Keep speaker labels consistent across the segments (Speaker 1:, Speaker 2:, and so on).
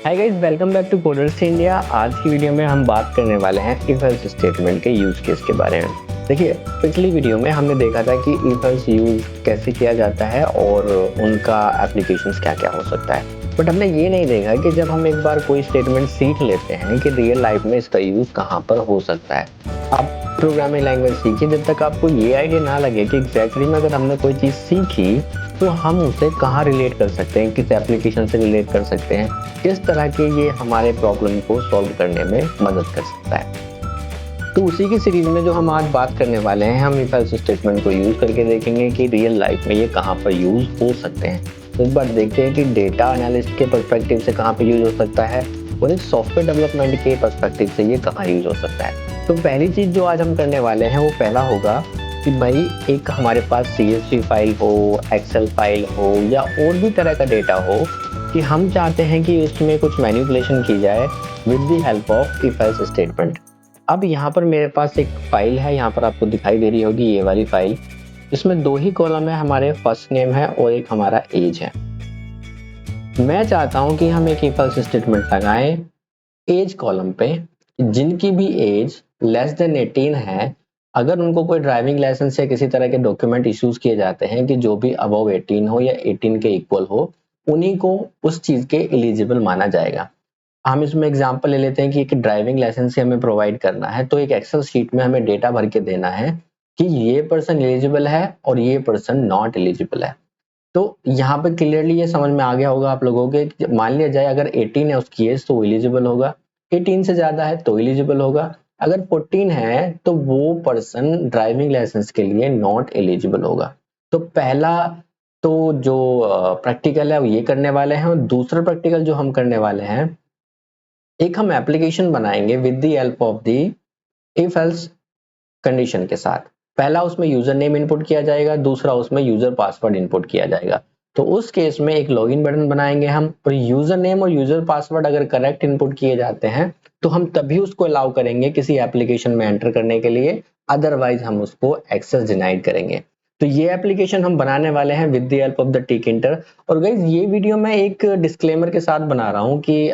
Speaker 1: Hi guys, welcome back to coders India. आज की वीडियो में हम बात करने वाले हैं इफ एल्स स्टेटमेंट के यूज केस के बारे में। देखिए, पिछली वीडियो में हमने देखा था कि इफ एल्स यूज कैसे किया जाता है और उनका एप्लीकेशंस क्या-क्या हो सकता है। बट हमने ये नहीं देखा कि जब हम एक बार कोई स्टेटमेंट सीख लेते हैं कि रियल लाइफ में इसका यूज कहाँ पर हो सकता है। आप प्रोग्रामिंग लैंग्वेज सीखिए, जब तक आपको ये आइडिया ना लगे कि एग्जैक्टली में अगर हमने कोई चीज़ सीखी तो हम उसे कहाँ रिलेट कर सकते हैं, किस एप्लीकेशन से रिलेट कर सकते हैं, किस तरह के ये हमारे प्रॉब्लम को सॉल्व करने में मदद कर सकता है। तो उसी की सीरीज में जो हम आज बात करने वाले हैं, हम इफ एल्स स्टेटमेंट को यूज करके देखेंगे कि रियल लाइफ में ये कहाँ पर यूज हो सकते हैं। तो एक बार देखते हैं कि डेटा एनालिस्ट के पर्सपेक्टिव से कहाँ पर यूज हो सकता है और एक सॉफ्टवेयर डेवलपमेंट के पर्सपेक्टिव से ये कहाँ यूज हो सकता है। तो पहली चीज जो आज हम करने वाले हैं वो पहला होगा कि भाई एक हमारे पास CSV फाइल हो, एक्सेल फाइल हो या और भी तरह का डेटा हो कि हम चाहते हैं कि इसमें कुछ मैनिपुलेशन की जाए with the help of if else statement. अब यहाँ पर मेरे पास एक फाइल है, यहाँ पर आपको दिखाई दे रही होगी ये वाली फाइल। इसमें दो ही कॉलम है, हमारे फर्स्ट नेम है और एक हमारा एज है। मैं चाहता हूँ कि हम एक इफ एल्स स्टेटमेंट लगाएं एज कॉलम पे, जिनकी भी एज लेस देन 18 है, अगर उनको कोई ड्राइविंग लाइसेंस या किसी तरह के डॉक्यूमेंट इश्यूज किए जाते हैं कि जो भी अबव 18 हो या 18 के इक्वल हो, उन्हीं को उस चीज के एलिजिबल माना जाएगा। हम इसमें एग्जांपल ले लेते हैं कि एक ड्राइविंग लाइसेंस हमें प्रोवाइड करना है, तो एक एक्सेल शीट में हमें डेटा भर के देना है कि ये पर्सन एलिजिबल है और ये पर्सन नॉट एलिजिबल है। तो यहाँ पे क्लियरली ये समझ में आ गया होगा आप लोगों के, मान लिया जाए अगर 18 है उसकी एज तो एलिजिबल होगा, 18 से ज्यादा है तो एलिजिबल होगा, अगर 14 है तो वो पर्सन ड्राइविंग लाइसेंस के लिए नॉट एलिजिबल होगा। तो पहला तो जो प्रैक्टिकल है वो ये करने वाले हैं, और दूसरा प्रैक्टिकल जो हम करने वाले हैं, एक हम एप्लीकेशन बनाएंगे with the help of the if else condition के साथ। पहला उसमें यूजर नेम इनपुट किया जाएगा, दूसरा उसमें यूजर पासवर्ड इनपुट किया जाएगा। तो उस केस में एक लॉगिन बटन बनाएंगे हम, और यूजर नेम और यूजर पासवर्ड अगर करेक्ट इनपुट किए जाते हैं तो हम तभी उसको अलाउ करेंगे किसी एप्लीकेशन में एंटर करने के लिए, अदरवाइज हम उसको एक्सेस डिनाइड करेंगे। तो ये एप्लीकेशन हम बनाने वाले हैं with the help of the tkinter. और गाइस, ये वीडियो मैं एक डिस्क्लेमर के साथ बना रहा हूँ कि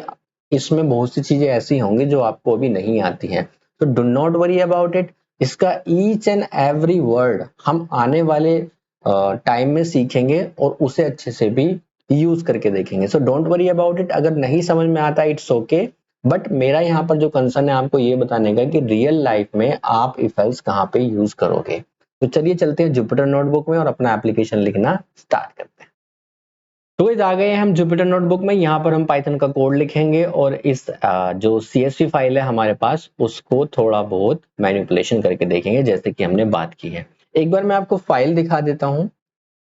Speaker 1: इसमें बहुत सी चीजें ऐसी होंगी जो आपको अभी नहीं आती हैं, तो do not worry about it. इसका ईच एंड एवरी वर्ड हम आने वाले टाइम में सीखेंगे और उसे अच्छे से भी यूज करके देखेंगे। So don't worry about it, अगर नहीं समझ में आता इट्स ओके, बट मेरा यहाँ पर जो कंसर्न है आपको ये बताने का कि रियल लाइफ में आप इफ एल्स कहाँ पे यूज करोगे। तो चलिए चलते हैं जुपिटर नोटबुक में और अपना एप्लीकेशन लिखना स्टार्ट करते हैं। तो इस आ गए हैं हम जुपिटर नोटबुक में। यहाँ पर हम पाइथन का कोड लिखेंगे और इस जो CSV फाइल है हमारे पास उसको थोड़ा बहुत मैनिपुलेशन करके देखेंगे, जैसे कि हमने बात की है। एक बार मैं आपको फाइल दिखा देता हूँ।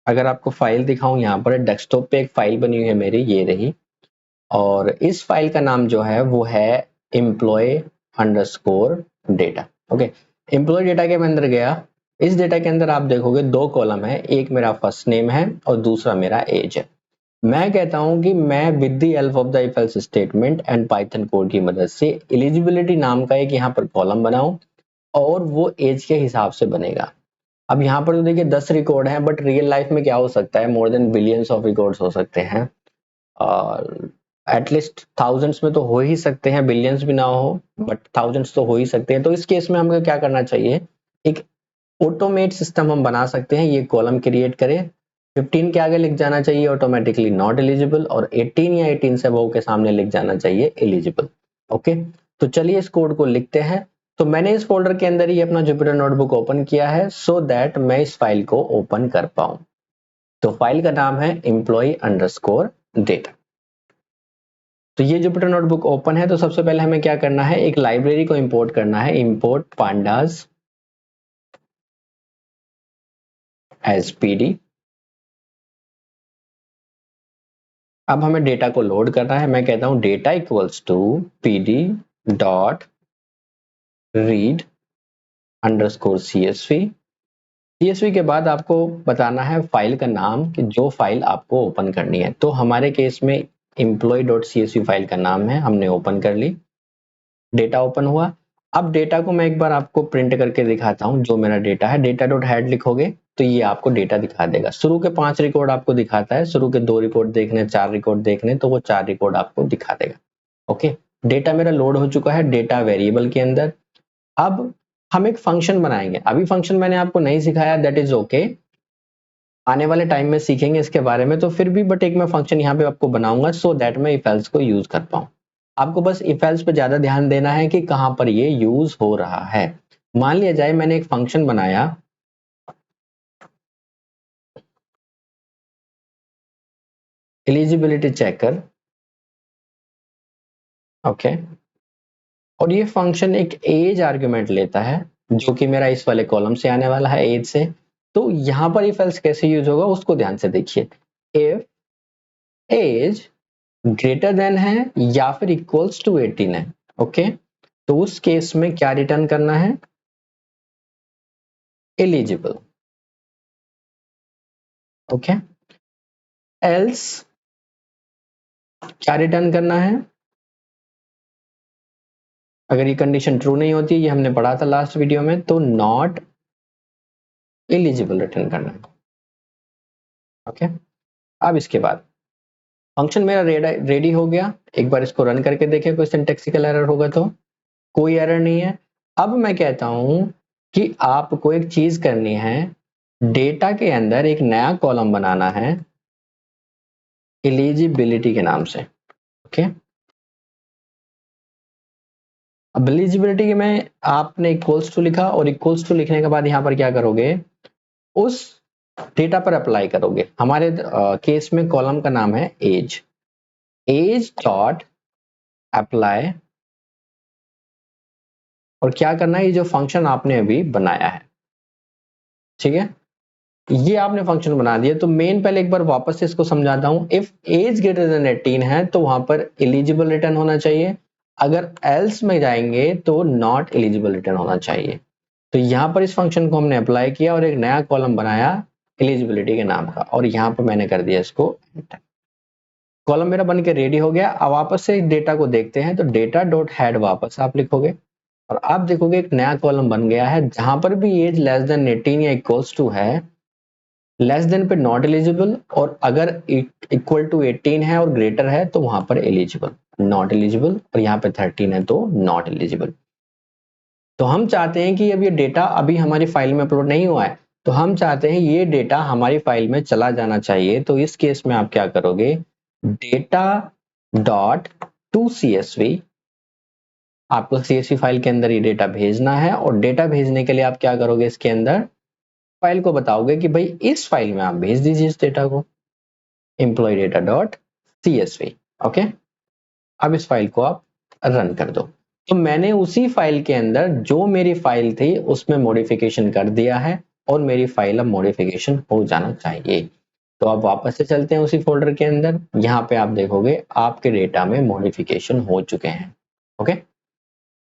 Speaker 1: अगर आपको फाइल दिखाऊं, यहाँ पर डेस्कटॉप पे एक फाइल बनी हुई है मेरी, ये रही। और इस फाइल का नाम जो है वो है employee_data। ओके, एम्प्लॉय डेटा के अंदर गया। इस डेटा के अंदर आप देखोगे दो कॉलम है, एक मेरा फर्स्ट नेम है और दूसरा मेरा एज है। मैं कहता हूं कि मैं with the help of the if else statement and Python code की मदद से एलिजिबिलिटी नाम का एक यहाँ पर कॉलम बनाऊं और वो एज के हिसाब से बनेगा। अब यहाँ पर तो देखिए 10 रिकॉर्ड हैं, बट रियल लाइफ में क्या हो सकता है, more than billions of records हो सकते हैं, और एटलीस्ट थाउजेंड्स में तो हो ही सकते हैं, बिलियंस भी ना हो बट थाउजेंड्स तो हो ही सकते हैं। तो इस केस में हमें क्या करना चाहिए, एक ऑटोमेट सिस्टम हम बना सकते हैं, ये कॉलम क्रिएट करें। 15 के आगे लिख जाना चाहिए ऑटोमेटिकली नॉट एलिजिबल, और 18 या 18 से अबव के सामने लिख जाना चाहिए एलिजिबल। ओके, तो चलिए इस कोड को लिखते हैं। तो मैंने इस फोल्डर के अंदर ही अपना जुपिटर नोटबुक ओपन किया है सो दैट मैं इस फाइल को ओपन कर पाऊं। तो फाइल का नाम है employee_data। तो ये जुपिटर नोटबुक ओपन है। तो सबसे पहले हमें क्या करना है, एक लाइब्रेरी को इंपोर्ट करना है, इंपोर्ट pandas as pd। अब हमें डेटा को लोड करना है। मैं कहता हूं data equals to pd dot read underscore CSV के बाद आपको बताना है फाइल का नाम कि जो फाइल आपको ओपन करनी है। तो हमारे केस में employee.csv फाइल का नाम है, हमने ओपन कर ली, डेटा ओपन हुआ। अब डेटा को मैं एक बार आपको प्रिंट करके दिखाता हूं। जो मेरा डेटा है, डेटा डॉट हेड लिखोगे तो ये आपको डेटा दिखा देगा। शुरू के 5 रिकॉर्ड आपको दिखाता है, शुरू के 2 रिकॉर्ड देखने, 4 रिकॉर्ड देखने, तो वो 4 रिकॉर्ड आपको दिखा देगा। ओके, डेटा मेरा लोड हो चुका है डेटा वेरिएबल के अंदर। अब हम एक फंक्शन बनाएंगे, अभी फंक्शन मैंने आपको नहीं सिखाया, दैट इज ओके, आने वाले टाइम में सीखेंगे इसके बारे में, तो फिर भी बट एक मैं फंक्शन यहाँ पे आपको बनाऊंगा सो दैट मैं इफ एल्स को यूज कर पाऊं। आपको बस इफ एल्स पे ज्यादा ध्यान देना है कि कहां पर ये यूज हो रहा है। मान लिया जाए मैंने एक फंक्शन बनाया एलिजिबिलिटी चेकर, ओके, और ये फंक्शन एक एज आर्ग्यूमेंट लेता है जो कि मेरा इस वाले कॉलम से आने वाला है एज से। तो यहां पर इफ एल्स कैसे यूज होगा उसको ध्यान से देखिए। इफ एज ग्रेटर देन है या फिर इक्वल्स टू 18 है, ओके, तो उस केस में क्या रिटर्न करना है, एलिजिबल, ओके। एल्स क्या रिटर्न करना है, अगर ये कंडीशन ट्रू नहीं होती, ये हमने पढ़ा था लास्ट वीडियो में, तो नॉट एलिजिबल रिटर्न करना है, ओके। अब इसके बाद फंक्शन मेरा रेडी हो गया, एक बार इसको रन करके देखें कोई सिंटैक्टिकल एरर होगा तो। कोई एरर नहीं है। अब मैं कहता हूं कि आपको एक चीज करनी है, डेटा के अंदर एक नया कॉलम बनाना है एलिजिबिलिटी के नाम से, ओके। अब एलिजिबिलिटी के में आपने इक्वल्स टू लिखा और इक्वल्स टू लिखने के बाद यहां पर क्या करोगे, उस डेटा पर अप्लाई करोगे। हमारे केस में कॉलम का नाम है एज, एज डॉट अप्लाई, और क्या करना है, ये जो फंक्शन आपने अभी बनाया है, ठीक है, ये आपने फंक्शन बना दिया। तो मेन पहले एक बार वापस से इसको समझाता हूं। इफ एज ग्रेटर देन 18 है तो वहां पर एलिजिबल रिटर्न होना चाहिए, अगर एल्स में जाएंगे तो नॉट एलिजिबल रिटर्न होना चाहिए। तो यहाँ पर इस फंक्शन को हमने अप्लाई किया और एक नया कॉलम बनाया एलिजिबिलिटी के नाम का, और यहाँ पर मैंने कर दिया इसको एंटर। कॉलम मेरा बन के रेडी हो गया। अब वापस से डेटा को देखते हैं, तो डेटा डॉट हेड वापस आप लिखोगे और आप देखोगे एक नया कॉलम बन गया है, जहां पर भी एज लेस देन 18 या इक्वल्स टू है, लेस देन पे नॉट एलिजिबल, और अगर इक्वल टू 18 है और ग्रेटर है तो वहां पर एलिजिबल, नॉट एलिजिबल, और यहाँ पे 13 है तो नॉट एलिजिबल। तो हम चाहते हैं कि अब ये डेटा अभी हमारी फाइल में अपलोड नहीं हुआ है, तो हम चाहते हैं ये डेटा हमारी फाइल में चला जाना चाहिए। तो इस केस में आप क्या करोगे, डेटा डॉट टू CSV, आपको CSV फाइल के अंदर ये डेटा भेजना है, और डेटा भेजने के लिए आप क्या करोगे, इसके अंदर फाइल को बताओगे कि भाई इस फाइल में आप भेज दीजिए इस डेटा को, employ data dot CSV, okay. अब इस फाइल को आप रन कर दो। तो मैंने उसी फाइल के अंदर जो मेरी फाइल थी उसमें मॉडिफिकेशन कर दिया है, और मेरी फाइल अब मॉडिफिकेशन हो जाना चाहिए। तो आप वापस से चलते हैं उसी फोल्डर के अंदर, यहाँ पे आप देखोगे आपके डेटा में मॉडिफिकेशन हो चुके हैं, ओके।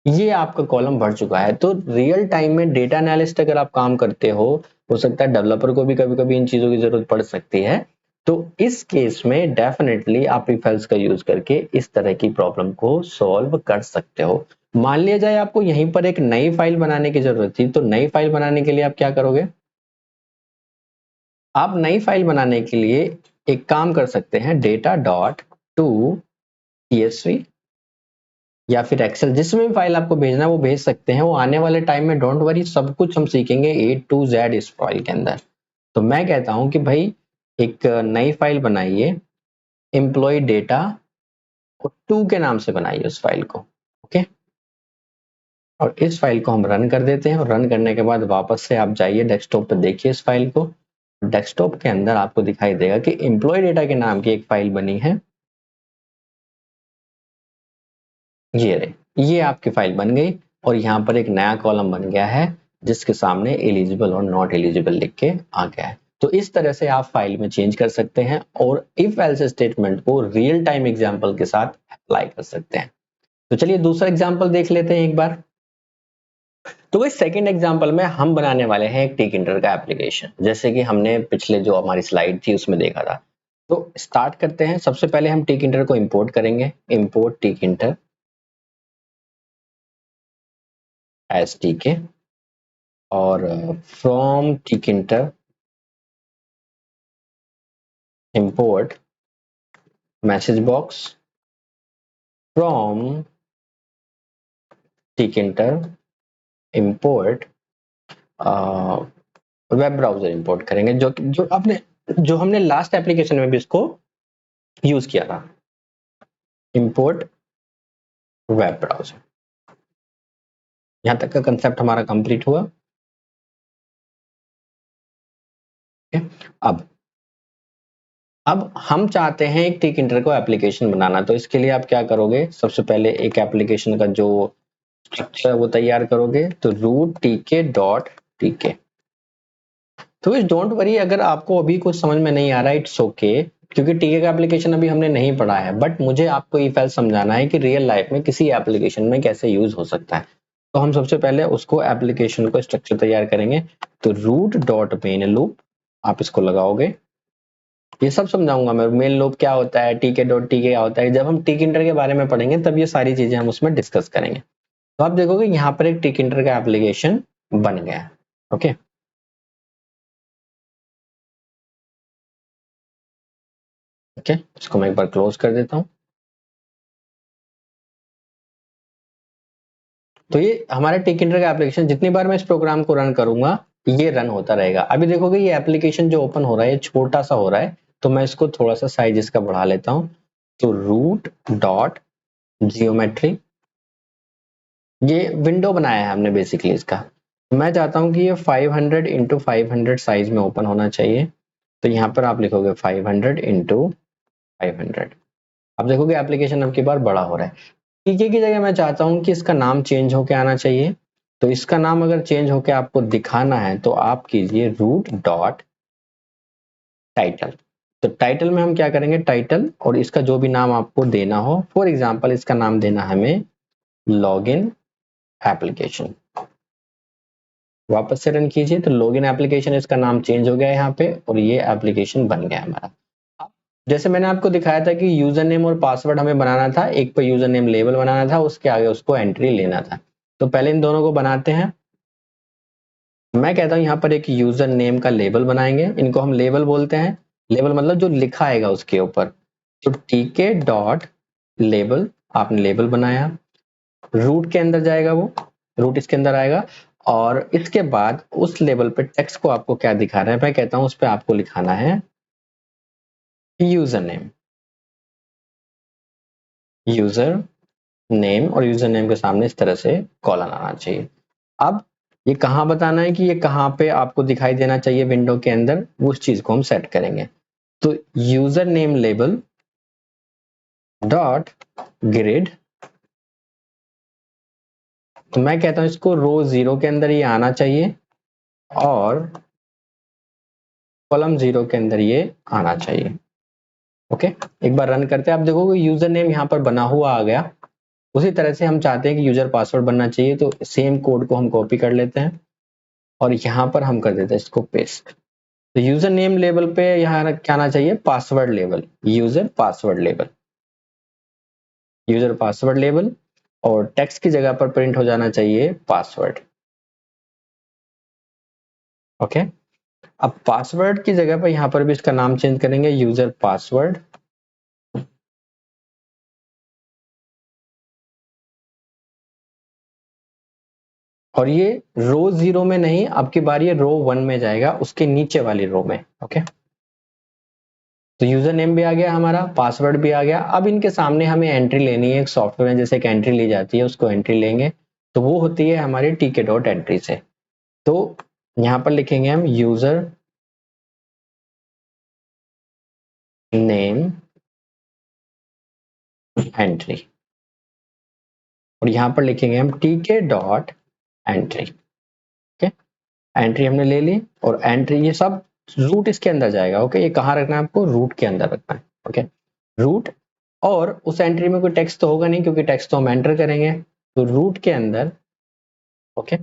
Speaker 1: ये आपका कॉलम भर चुका है। तो रियल टाइम में डेटा एनालिस्ट अगर आप काम करते हो सकता है डेवलपर को भी कभी कभी इन चीजों की जरूरत पड़ सकती है। तो इस केस में डेफिनेटली आप इफ एल्स का यूज करके इस तरह की प्रॉब्लम को सॉल्व कर सकते हो। मान लिया जाए आपको यहीं पर एक नई फाइल बनाने की जरूरत थी, तो नई फाइल बनाने के लिए आप क्या करोगे, आप नई फाइल बनाने के लिए एक काम कर सकते हैं, डेटा डॉट टू CSV या फिर एक्सेल, जिसमें भी फाइल आपको भेजना है वो भेज सकते हैं। वो आने वाले टाइम में डोंट वरी, सब कुछ हम सीखेंगे A to Z इस फाइल के अंदर। तो मैं कहता हूं कि भाई एक नई फाइल बनाइए, एम्प्लॉय डेटा और टू के नाम से बनाइए उस फाइल को, ओके। और इस फाइल को हम रन कर देते हैं, और रन करने के बाद वापस से आप जाइए डेस्कटॉप पर, देखिए इस फाइल को। डेस्कटॉप के अंदर आपको दिखाई देगा कि एम्प्लॉय डेटा के नाम की एक फाइल बनी है, ये रहे, ये आपकी फाइल बन गई, और यहाँ पर एक नया कॉलम बन गया है जिसके सामने एलिजिबल और नॉट एलिजिबल लिख के आ गया है। तो इस तरह से आप फाइल में चेंज कर सकते हैं और इफ एल्स स्टेटमेंट को रियल टाइम एग्जांपल के साथ अप्लाई कर सकते हैं। तो चलिए दूसरा एग्जांपल देख लेते हैं एक बार। तो इस सेकंड एग्जांपल में हम बनाने वाले हैं एक टिक का एप्लीकेशन, जैसे कि हमने पिछले जो हमारी स्लाइड थी उसमें देखा था। तो स्टार्ट करते हैं। सबसे पहले हम टिक को इंपोर्ट करेंगे, इंपोर्ट टिक STK, और from tkinter import message box from tkinter import web browser import करेंगे, जो हमने लास्ट एप्लीकेशन में भी इसको यूज किया था, इंपोर्ट वेब ब्राउजर। यहां तक का कंसेप्ट हमारा कंप्लीट हुआ। अब हम चाहते हैं एक tkinter को एप्लीकेशन बनाना, तो इसके लिए आप क्या करोगे, सबसे पहले एक एप्लीकेशन का जो स्ट्रक्चर है वो तैयार करोगे, तो root tk. तो इस डोंट वरी अगर आपको अभी कुछ समझ में नहीं आ रहा है, इट्स ओके, क्योंकि टीके का एप्लीकेशन अभी हमने नहीं पढ़ा है, बट मुझे आपको इफ एल्स समझाना है कि रियल लाइफ में किसी एप्लीकेशन में कैसे यूज हो सकता है। तो हम सबसे पहले उसको एप्लीकेशन को स्ट्रक्चर तैयार करेंगे, तो रूट डॉट मेन लूप आप इसको लगाओगे। ये सब समझाऊंगा मैं, मेन लूप क्या होता है, टीके डॉट टीके क्या होता है, जब हम टिकिंटर के बारे में पढ़ेंगे तब ये सारी चीजें हम उसमें डिस्कस करेंगे। तो आप देखोगे यहाँ पर एक टिकिंटर का एप्लीकेशन बन गया। ओके, ओके, इसको मैं एक बार क्लोज कर देता हूँ। तो ये हमारा टिकिंटर का एप्लीकेशन, जितनी बार मैं इस प्रोग्राम को रन करूंगा ये रन होता रहेगा। अभी देखोगे ये एप्लीकेशन जो ओपन हो रहा है छोटा सा हो रहा है, तो मैं इसको थोड़ा सा साइज इसका बढ़ा लेता हूँ। तो रूट डॉट जियोमेट्री, ये विंडो बनाया है हमने बेसिकली इसका। मैं चाहता हूँ कि ये 500 इंटू 500 साइज में ओपन होना चाहिए, तो यहाँ पर आप लिखोगे 500 इंटू 500। अब देखोगे एप्लीकेशन अब की बार बड़ा हो रहा है। टीके की जगह मैं चाहता हूं कि इसका नाम चेंज होके आना चाहिए, तो इसका नाम अगर चेंज होके आपको दिखाना है तो आप कीजिए रूट डॉट टाइटल। तो टाइटल में हम क्या करेंगे, टाइटल और इसका जो भी नाम आपको देना हो, फॉर एग्जांपल इसका नाम देना हमें लॉगिन एप्लीकेशन। वापस से रन कीजिए, तो लॉगिन एप्लीकेशन इसका नाम चेंज हो गया यहाँ पे और ये एप्लीकेशन बन गया हमारा। जैसे मैंने आपको दिखाया था कि यूजर नेम और पासवर्ड हमें बनाना था, एक पर यूजर नेम लेबल बनाना था, उसके आगे उसको एंट्री लेना था। तो पहले इन दोनों को बनाते हैं। मैं कहता हूं यहाँ पर एक यूजर नेम का लेबल बनाएंगे, इनको हम लेबल बोलते हैं। लेबल मतलब जो लिखा आएगा उसके ऊपर। तो टीके डॉट लेबल, आपने लेबल बनाया, रूट के अंदर जाएगा वो, रूट इसके अंदर आएगा, और इसके बाद उस लेबल पे टेक्स्ट को आपको क्या दिखाना है, मैं कहता हूं उस पर आपको लिखाना है यूजर नेम। यूजर नेम, और यूजर नेम के सामने इस तरह से कॉलन आना चाहिए। अब ये कहाँ बताना है कि ये कहाँ पे आपको दिखाई देना चाहिए विंडो के अंदर, उस चीज को हम सेट करेंगे। तो user name label dot grid, तो मैं कहता हूं इसको रो 0 के अंदर ये आना चाहिए और कॉलम 0 के अंदर ये आना चाहिए। ओके, एक बार रन करते हैं, आप देखोगे यूजर नेम यहाँ पर बना हुआ आ गया। उसी तरह से हम चाहते हैं कि यूजर पासवर्ड बनना चाहिए, तो सेम कोड को हम कॉपी कर लेते हैं और यहाँ पर हम कर देते हैं इसको पेस्ट। तो यूजर नेम लेवल पे यहाँ क्या आना चाहिए, password level, user password level, user password level, और टेक्स्ट की जगह पर प्रिंट हो जाना चाहिए पासवर्ड। ओके, अब पासवर्ड की जगह पर यहाँ पर भी इसका नाम चेंज करेंगे, यूजर पासवर्ड। और ये रो 0 में नहीं, अब की बार ये रो 1 में जाएगा, उसके नीचे वाली रो में। ओके, तो यूजर नेम भी आ गया हमारा, पासवर्ड भी आ गया। अब इनके सामने हमें एंट्री लेनी है, एक सॉफ्टवेयर में जैसे एक एंट्री ली जाती है, उसको एंट्री लेंगे, तो वो होती है हमारी टीके डॉट एंट्री से। तो यहाँ पर लिखेंगे हम यूजर नेम एंट्री, और यहाँ पर लिखेंगे हम टीके डॉट एंट्री। ओके, एंट्री हमने ले ली, और एंट्री ये सब रूट इसके अंदर जाएगा। ओके, ये कहाँ रखना है आपको, रूट के अंदर रखना है। ओके, रूट, और उस एंट्री में कोई टेक्स्ट तो होगा नहीं क्योंकि टेक्स्ट तो हम एंटर करेंगे, तो रूट के अंदर। ओके,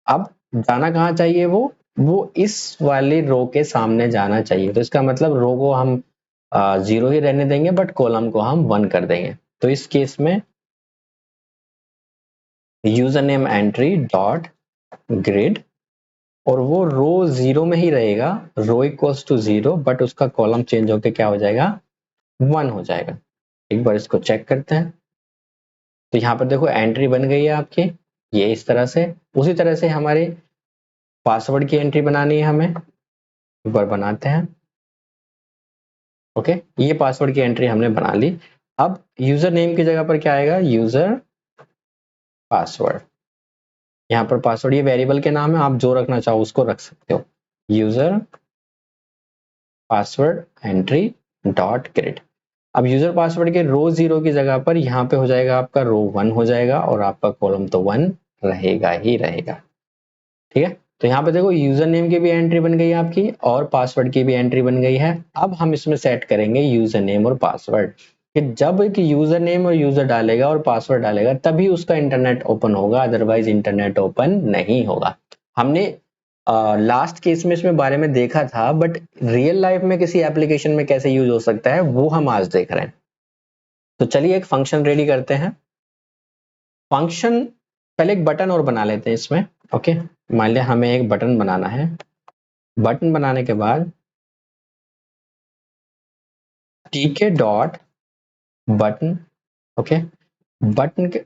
Speaker 1: अब जाना कहाँ चाहिए, वो इस वाली रो के सामने जाना चाहिए। तो इसका मतलब रो को हम 0 ही रहने देंगे, बट कॉलम को हम 1 कर देंगे। तो इस केस में user name entry dot grid, और वो रो 0 में ही रहेगा, रो इक्वल्स टू 0, बट उसका कॉलम चेंज होके क्या हो जाएगा, 1 हो जाएगा। एक बार इसको चेक करते हैं। तो यहाँ पर देखो एंट्री बन गई है आपकी, ये इस तरह से। उसी तरह से हमारे पासवर्ड की एंट्री बनानी है हमें, एक बार बनाते हैं। ओके, ये पासवर्ड की एंट्री हमने बना ली। अब यूजर नेम की जगह पर क्या आएगा, यूजर पासवर्ड। यहाँ पर पासवर्ड ये वेरिएबल के नाम है, आप जो रखना चाहो उसको रख सकते हो। User password entry dot gate. अब यूजर पासवर्ड के रो 0 की जगह पर यहाँ पे हो जाएगा आपका रो 1 हो जाएगा, और आपका कॉलम तो 1 रहेगा ही रहेगा। ठीक है, तो यहाँ पे देखो यूजर नेम की भी एंट्री बन गई आपकी और पासवर्ड की भी एंट्री बन गई है। अब हम इसमें सेट करेंगे यूजर नेम और पासवर्ड, कि जब एक यूजर नेम और यूजर डालेगा और पासवर्ड डालेगा तभी उसका इंटरनेट ओपन होगा, अदरवाइज इंटरनेट ओपन नहीं होगा। हमने लास्ट केस में इसमें बारे में देखा था, बट रियल लाइफ में किसी एप्लीकेशन में कैसे यूज हो सकता है वो हम आज देख रहे हैं। तो चलिए एक फंक्शन रेडी करते हैं। फंक्शन पहले एक बटन और बना लेते हैं इसमें। ओके, मान लिया हमें एक बटन बनाना है। बटन बनाने के बाद टीके डॉट बटन। ओके, बटन के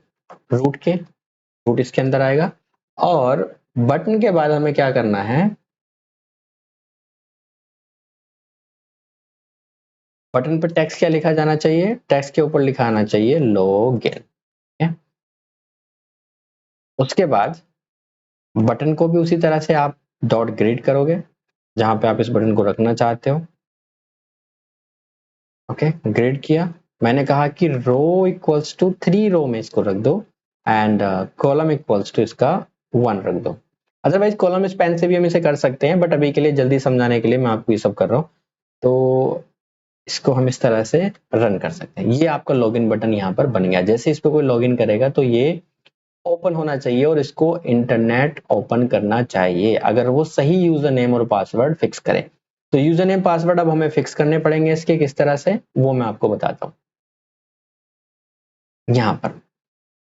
Speaker 1: रूट इसके अंदर आएगा, और बटन के बाद हमें क्या करना है, बटन पर टेक्स्ट क्या लिखा जाना चाहिए, टेक्स्ट के ऊपर लिखा आना चाहिए लॉगिन। उसके बाद बटन को भी उसी तरह से आप डॉट ग्रिड करोगे जहां पे आप इस बटन को रखना चाहते हो। ओके, ग्रिड किया। मैंने कहा कि रो इक्वल्स टू 3 रो में इसको रख दो, एंड कॉलम इक्वल्स टू इसका 1 रख दो। अदरवाइज कॉलम स्पैन से भी हम इसे कर सकते हैं, बट अभी के लिए जल्दी समझाने के लिए मैं आपको ये सब कर रहा हूँ। तो इसको हम इस तरह से रन कर सकते हैं। ये आपका लॉगिन बटन यहाँ पर बन गया। जैसे इस पर कोई लॉगिन करेगा तो ये ओपन होना चाहिए और इसको इंटरनेट ओपन करना चाहिए, अगर वो सही यूजर नेम और पासवर्ड फिक्स करे। तो यूजर नेम पासवर्ड अब हमें फिक्स करने पड़ेंगे इसके, किस तरह से वो मैं आपको बताता हूँ यहाँ पर।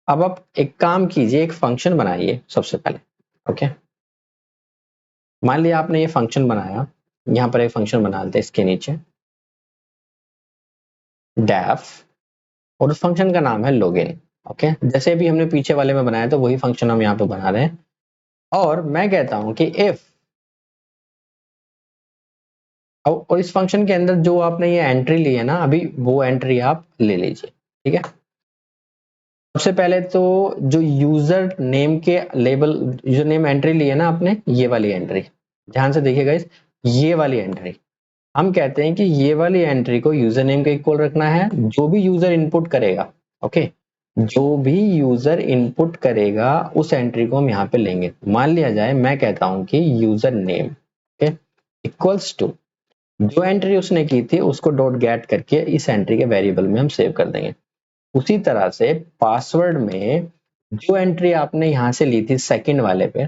Speaker 1: अब आप एक काम कीजिए, एक फंक्शन बनाइए सबसे पहले। ओके, मान लिया आपने ये फंक्शन बनाया, यहाँ पर एक फंक्शन बना लेते हैं इसके नीचे डेफ, और उस फंक्शन का नाम है लॉगिन। ओके, जैसे भी हमने पीछे वाले में बनाया तो वही फंक्शन हम यहाँ पे बना रहे हैं। और मैं कहता हूं कि इफ, और इस फंक्शन के अंदर जो आपने ये एंट्री ली है ना अभी, वो एंट्री आप ले लीजिए। ठीक है, सबसे पहले तो जो यूजर नेम के लेबल, यूजर नेम एंट्री ली है ना आपने, ये वाली एंट्री ध्यान से देखिएगा इस, ये वाली एंट्री हम कहते हैं कि ये वाली एंट्री को यूजर नेम के इक्वल रखना है। जो भी यूजर इनपुट करेगा, ओके, जो भी यूजर इनपुट करेगा उस एंट्री को हम यहाँ पे लेंगे। मान लिया जाए मैं कहता हूं कि यूजर नेम इक्वल्स टू जो एंट्री उसने की थी उसको डॉट गेट करके इस एंट्री के वेरिएबल में हम सेव कर देंगे। उसी तरह से पासवर्ड में जो एंट्री आपने यहां से ली थी सेकंड वाले पे,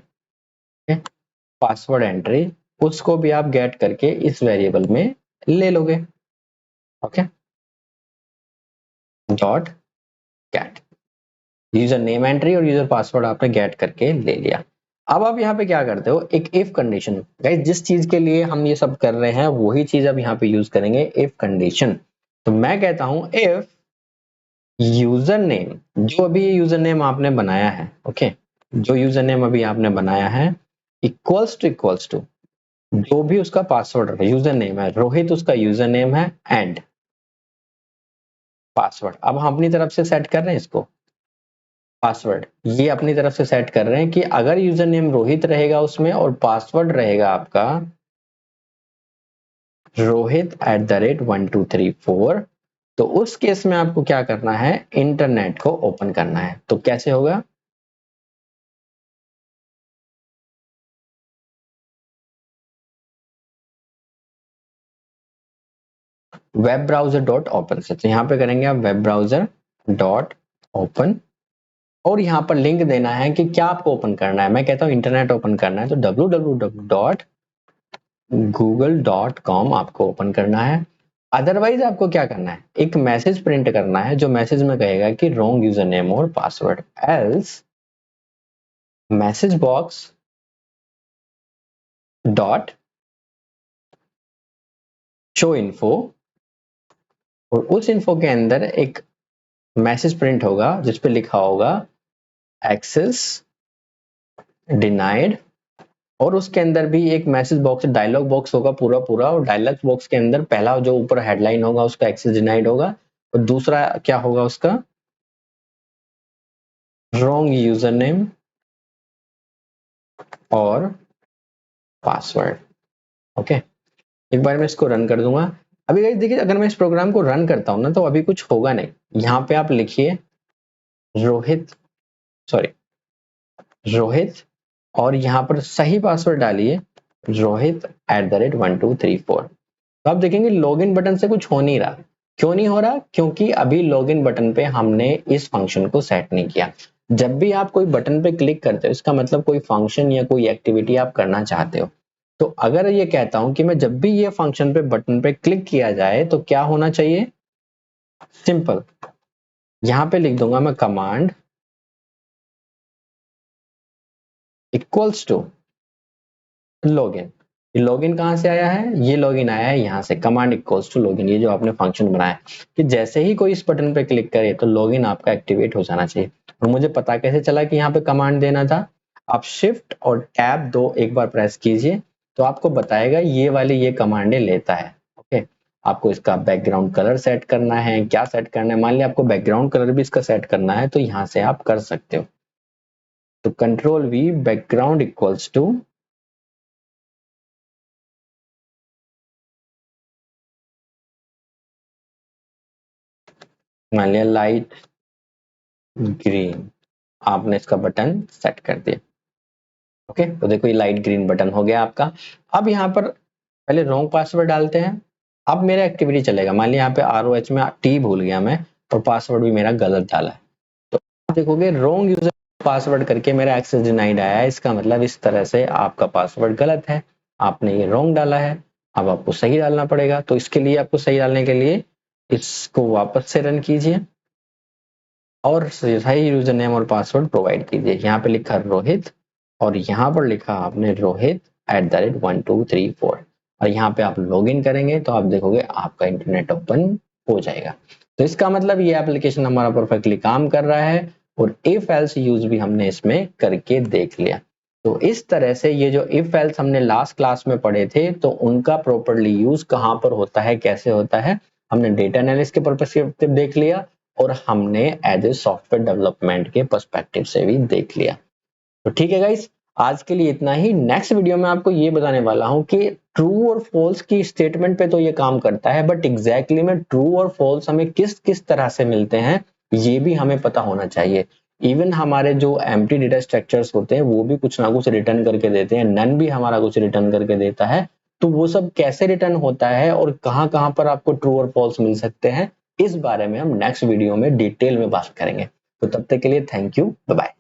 Speaker 1: पासवर्ड एंट्री, उसको भी आप गेट करके इस वेरिएबल में ले लोगे। Okay, dot gate user name entry और यूजर पासवर्ड आपने गेट करके ले लिया। अब आप यहाँ पे क्या करते हो, एक इफ कंडीशन, गाइस जिस चीज के लिए हम ये सब कर रहे हैं वही चीज अब यहाँ पे यूज करेंगे, इफ कंडीशन। तो मैं कहता हूं इफ यूजर नेम, जो अभी यूजर नेम आपने बनाया है, ओके, जो यूजर नेम अभी आपने बनाया है इक्वल्स टू जो भी उसका पासवर्ड यूजर नेम है, रोहित उसका यूजर नेम है, एंड पासवर्ड। अब हम अपनी तरफ से सेट कर रहे हैं इसको, पासवर्ड ये अपनी तरफ से सेट कर रहे हैं कि अगर यूजर नेम रोहित रहेगा उसमें और पासवर्ड रहेगा आपका rohit@1234, तो उस केस में आपको क्या करना है, इंटरनेट को ओपन करना है। तो कैसे होगा, वेब ब्राउजर डॉट ओपन से। तो यहाँ पे करेंगे आप वेब ब्राउजर डॉट ओपन, और यहाँ पर लिंक देना है कि क्या आपको ओपन करना है। मैं कहता हूँ इंटरनेट ओपन करना है, तो www.google.com आपको ओपन करना है। अदरवाइज आपको क्या करना है, एक मैसेज प्रिंट करना है जो मैसेज में कहेगा कि रॉन्ग यूजर नेम और password, else message box dot show info, और उस इन्फो के अंदर एक मैसेज प्रिंट होगा जिस पे लिखा होगा एक्सेस डिनाइड, और उसके अंदर भी एक मैसेज बॉक्स डायलॉग बॉक्स होगा पूरा पूरा, और डायलॉग बॉक्स के अंदर पहला जो ऊपर हेडलाइन होगा उसका एक्सेस डिनाइड होगा, और दूसरा क्या होगा उसका रॉन्ग यूजर नेम और पासवर्ड। ओके, एक बार मैं इसको रन कर दूंगा। अभी गाइस देखिए, अगर मैं इस प्रोग्राम को रन करता हूं ना तो अभी कुछ होगा नहीं। यहाँ पे आप लिखिए रोहित, सॉरी रोहित, और यहाँ पर सही पासवर्ड डालिए rohit@1234। तो आप देखेंगे लॉगिन बटन से कुछ हो नहीं रहा। क्यों नहीं हो रहा? क्योंकि अभी लॉगिन बटन पे हमने इस फंक्शन को सेट नहीं किया। जब भी आप कोई बटन पे क्लिक करते हो इसका मतलब कोई फंक्शन या कोई एक्टिविटी आप करना चाहते हो। तो अगर ये कहता हूं कि मैं जब भी ये फंक्शन पे बटन पे क्लिक किया जाए तो क्या होना चाहिए? सिंपल, यहां पे लिख दूंगा मैं command equals to login. Login कहां से आया है? ये लॉगिन आया है यहाँ से, कमांड इक्वल्स टू लॉगिन, ये जो आपने फंक्शन बनाया कि जैसे ही कोई इस बटन पे क्लिक करे तो लॉगिन आपका एक्टिवेट हो जाना चाहिए। और मुझे पता कैसे चला कि यहाँ पे कमांड देना था? आप शिफ्ट और टैब दो एक बार प्रेस कीजिए तो आपको बताएगा ये वाली ये कमांडें लेता है। ओके, आपको इसका बैकग्राउंड कलर सेट करना है, क्या सेट करना है, मान लिया आपको बैकग्राउंड कलर भी इसका सेट करना है तो यहाँ से आप कर सकते हो। तो control V background equals to, मान लिया लाइट ग्रीन, आपने इसका बटन सेट कर दिया। ओके, तो देखो ये लाइट ग्रीन बटन हो गया आपका। अब यहाँ पर पहले रॉन्ग पासवर्ड डालते हैं। अब मेरा एक्टिविटी चलेगा, मान लिया यहाँ पे ROH में टी भूल गया मैं और पासवर्ड भी मेरा गलत डाला है, तो आप देखोगे रॉन्ग यूजर पासवर्ड करके मेरा एक्सेस डिनाइड आया है। इसका मतलब इस तरह से आपका पासवर्ड गलत है, आपने ये रॉन्ग डाला है। अब आपको सही डालना पड़ेगा, तो इसके लिए आपको सही डालने के लिए इसको वापस से रन कीजिए और सही यूजर नेम और पासवर्ड प्रोवाइड कीजिए। यहाँ पे लिखा रोहित और यहाँ पर लिखा आपने rohit@1234, और यहाँ पे आप लॉगिन करेंगे तो आप देखोगे आपका इंटरनेट ओपन हो जाएगा। तो इसका मतलब ये एप्लीकेशन हमारा परफेक्टली काम कर रहा है और इफ एल्स यूज भी हमने इसमें करके देख लिया। तो इस तरह से ये जो इफ एल्स हमने लास्ट क्लास में पढ़े थे तो उनका प्रॉपरली यूज कहाँ पर होता है, कैसे होता है, हमने डेटा एनालिसिस के पर्सपेक्टिव देख लिया और हमने एज ए सॉफ्टवेयर डेवलपमेंट के पर्सपेक्टिव से भी देख लिया। तो ठीक है गाइस, आज के लिए इतना ही। नेक्स्ट वीडियो में आपको ये बताने वाला हूं कि ट्रू और फॉल्स की स्टेटमेंट पे तो ये काम करता है, बट एग्जैक्टली में ट्रू और फॉल्स हमें किस किस तरह से मिलते हैं ये भी हमें पता होना चाहिए। इवन हमारे जो एम्प्टी डेटा स्ट्रक्चर्स होते हैं वो भी कुछ ना कुछ रिटर्न करके देते हैं, नन भी हमारा कुछ रिटर्न करके देता है। तो वो सब कैसे रिटर्न होता है और कहाँ कहाँ पर आपको ट्रू और फॉल्स मिल सकते हैं, इस बारे में हम नेक्स्ट वीडियो में डिटेल में बात करेंगे। तो तब तक के लिए थैंक यू, बाय बाय।